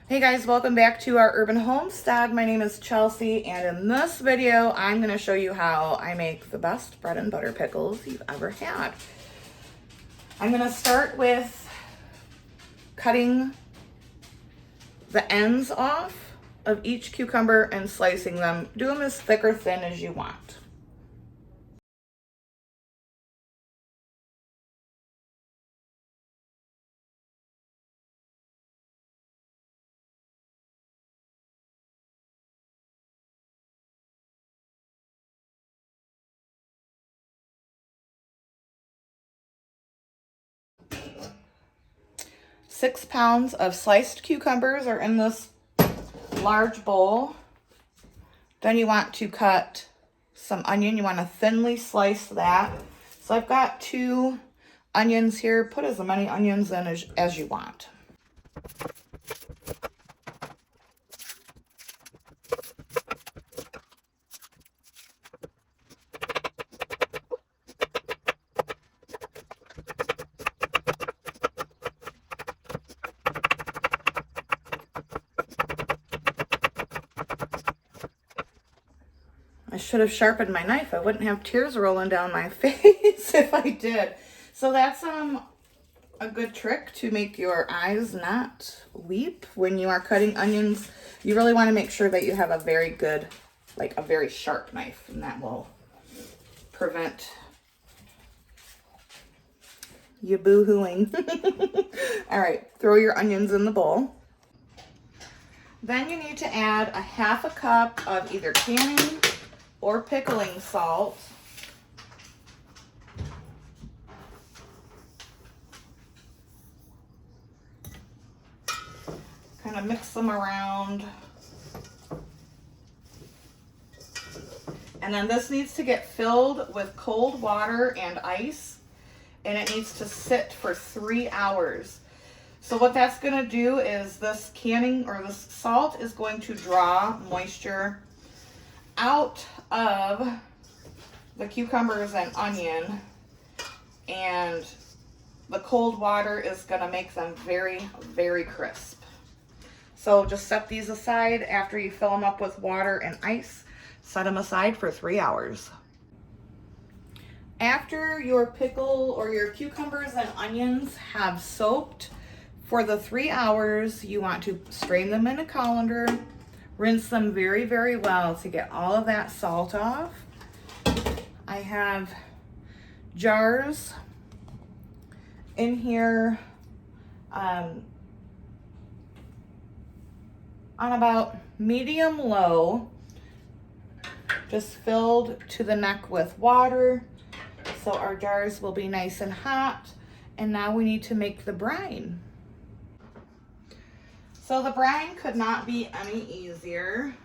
Hey guys, welcome back to our urban homestead. My name is Chelsea, and in this video I'm going to show you how I make the best bread and butter pickles you've ever had. I'm going to start with cutting the ends off of each cucumber and slicing them. Do them as thick or thin as you want. Six pounds of sliced cucumbers are in this large bowl. Then you want to cut some onion. You want to thinly slice that. So I've got 2 onions here. Put as many onions in as you want. I should have sharpened my knife. I wouldn't have tears rolling down my face if I did. So that's a good trick to make your eyes not weep when you are cutting onions. You really want to make sure that you have a very good, like a very sharp knife, and that will prevent you boo-hooing. All right, throw your onions in the bowl. Then you need to add a 1/2 cup of either canning or pickling salt. Kind of mix them around. And then this needs to get filled with cold water and ice, and it needs to sit for 3 hours. So what that's going to do is this canning or this salt is going to draw moisture out of the cucumbers and onion, and the cold water is going to make them very, very crisp. So just set these aside after you fill them up with water and ice. Set them aside for 3 hours. After your pickle or your cucumbers and onions have soaked for the 3 hours, you want to strain them in a colander. Rinse them very, very well to get all of that salt off. I have jars in here on about medium low, just filled to the neck with water. So our jars will be nice and hot. And now we need to make the brine. So the brine could not be any easier.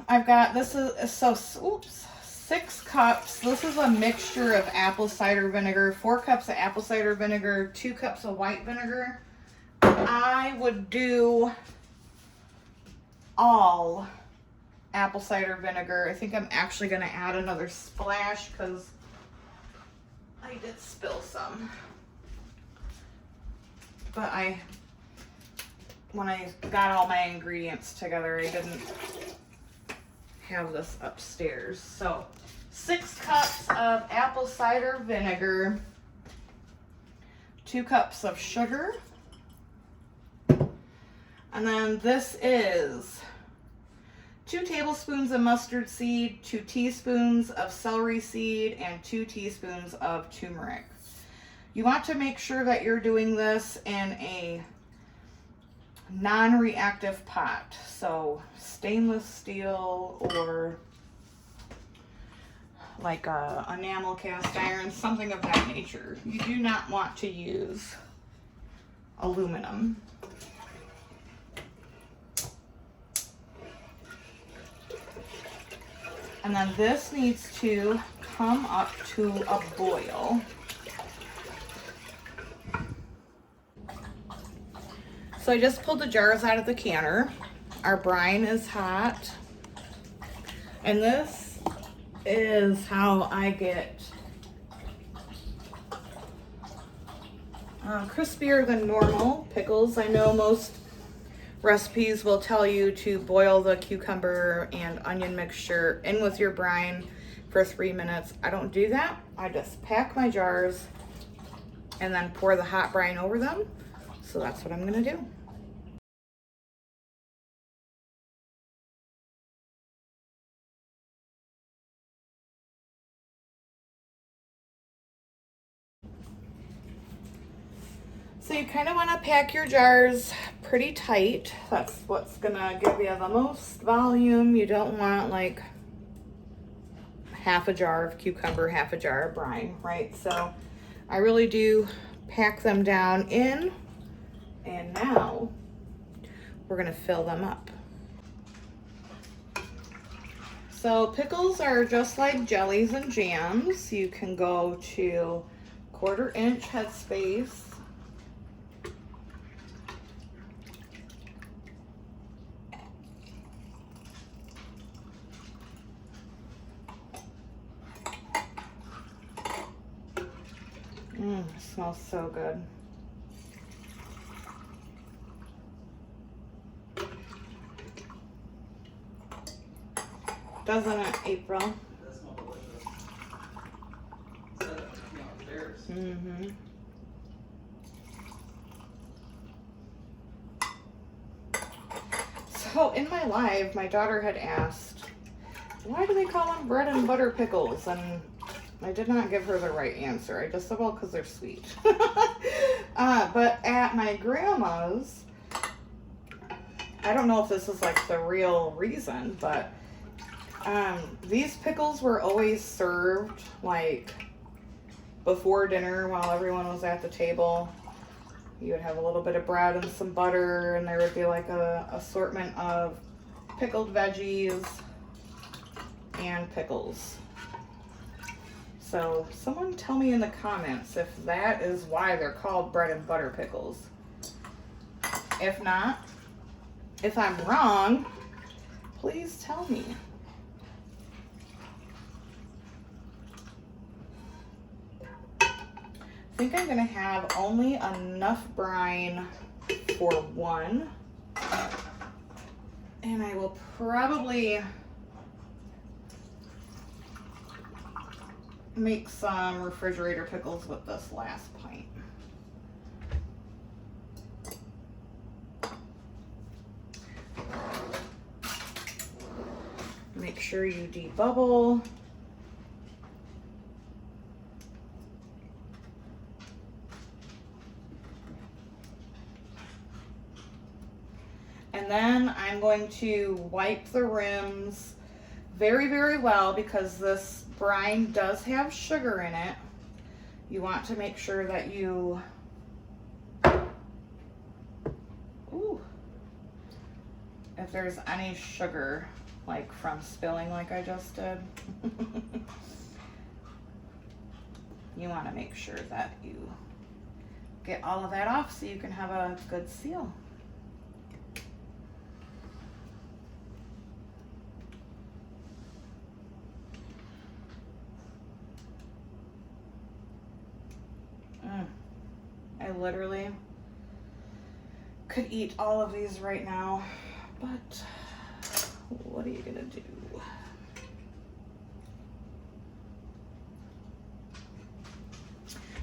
I've got, this is, 6 cups. This is a mixture of apple cider vinegar, 4 cups of apple cider vinegar, 2 cups of white vinegar. I would do all apple cider vinegar. I think I'm actually going to add another splash because I did spill some. But when I got all my ingredients together, I didn't have this upstairs. So 6 cups of apple cider vinegar, 2 cups of sugar, and then this is 2 tablespoons of mustard seed, 2 teaspoons of celery seed, and 2 teaspoons of turmeric. You want to make sure that you're doing this in a non-reactive pot. So stainless steel or like a enamel cast iron, something of that nature. You do not want to use aluminum. And then this needs to come up to a boil. So I just pulled the jars out of the canner. Our brine is hot. And this is how I get crispier than normal pickles. I know most recipes will tell you to boil the cucumber and onion mixture in with your brine for 3 minutes. I don't do that. I just pack my jars and then pour the hot brine over them. So that's what I'm gonna do. So you kind of want to pack your jars pretty tight. That's what's gonna give you the most volume. You don't want like half a jar of cucumber, half a jar of brine, right? So I really do pack them down in, and now we're gonna fill them up. So pickles are just like jellies and jams. You can go to 1/4 inch headspace. It smells so good. Doesn't it, April? It does smell delicious. Instead of, upstairs. Mm-hmm. So in my live, my daughter had asked, why do they call them bread and butter pickles? And I did not give her the right answer. I just said, well, because they're sweet. But at my grandma's, I don't know if this is like the real reason, but these pickles were always served like before dinner while everyone was at the table. You would have a little bit of bread and some butter, and there would be like a assortment of pickled veggies and pickles. So someone tell me in the comments if that is why they're called bread and butter pickles. If not, if I'm wrong, please tell me. I think I'm gonna have only enough brine for one. And I will probably make some refrigerator pickles with this last pint. Make sure you debubble. And then I'm going to wipe the rims very, very well because this brine does have sugar in it. You want to make sure that you, if there's any sugar, like from spilling like I just did, you want to make sure that you get all of that off so you can have a good seal. I literally could eat all of these right now, but what are you gonna do?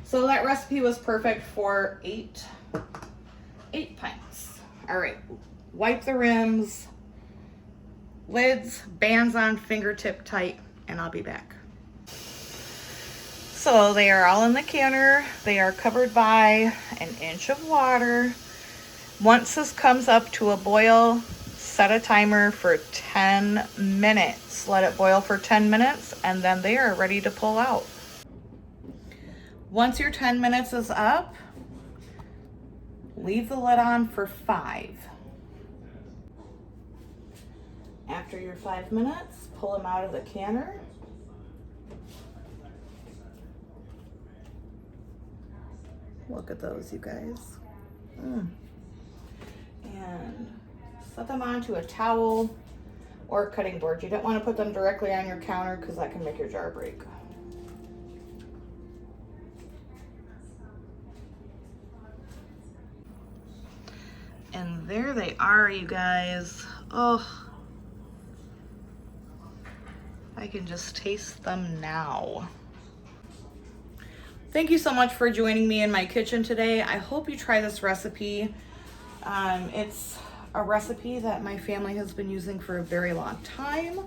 So that recipe was perfect for eight pints. All right, wipe the rims, lids, bands on, fingertip tight, and I'll be back. So they are all in the canner. They are covered by 1 inch of water. Once this comes up to a boil, set a timer for 10 minutes. Let it boil for 10 minutes and then they are ready to pull out. Once your 10 minutes is up, leave the lid on for 5. After your 5 minutes, pull them out of the canner. Look at those, you guys. And set them onto a towel or a cutting board. You don't want to put them directly on your counter because that can make your jar break. And there they are, you guys. Oh, I can just taste them now. Thank you so much for joining me in my kitchen today. I hope you try this recipe. It's a recipe that my family has been using for a very long time.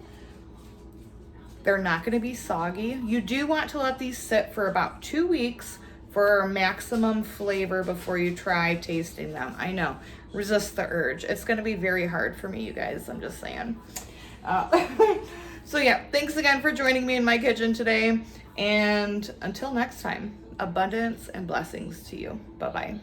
They're not going to be soggy. You do want to let these sit for about 2 weeks for maximum flavor before you try tasting them. I know, resist the urge. It's going to be very hard for me, you guys. I'm just saying. So yeah, thanks again for joining me in my kitchen today. And until next time, abundance and blessings to you. Bye-bye.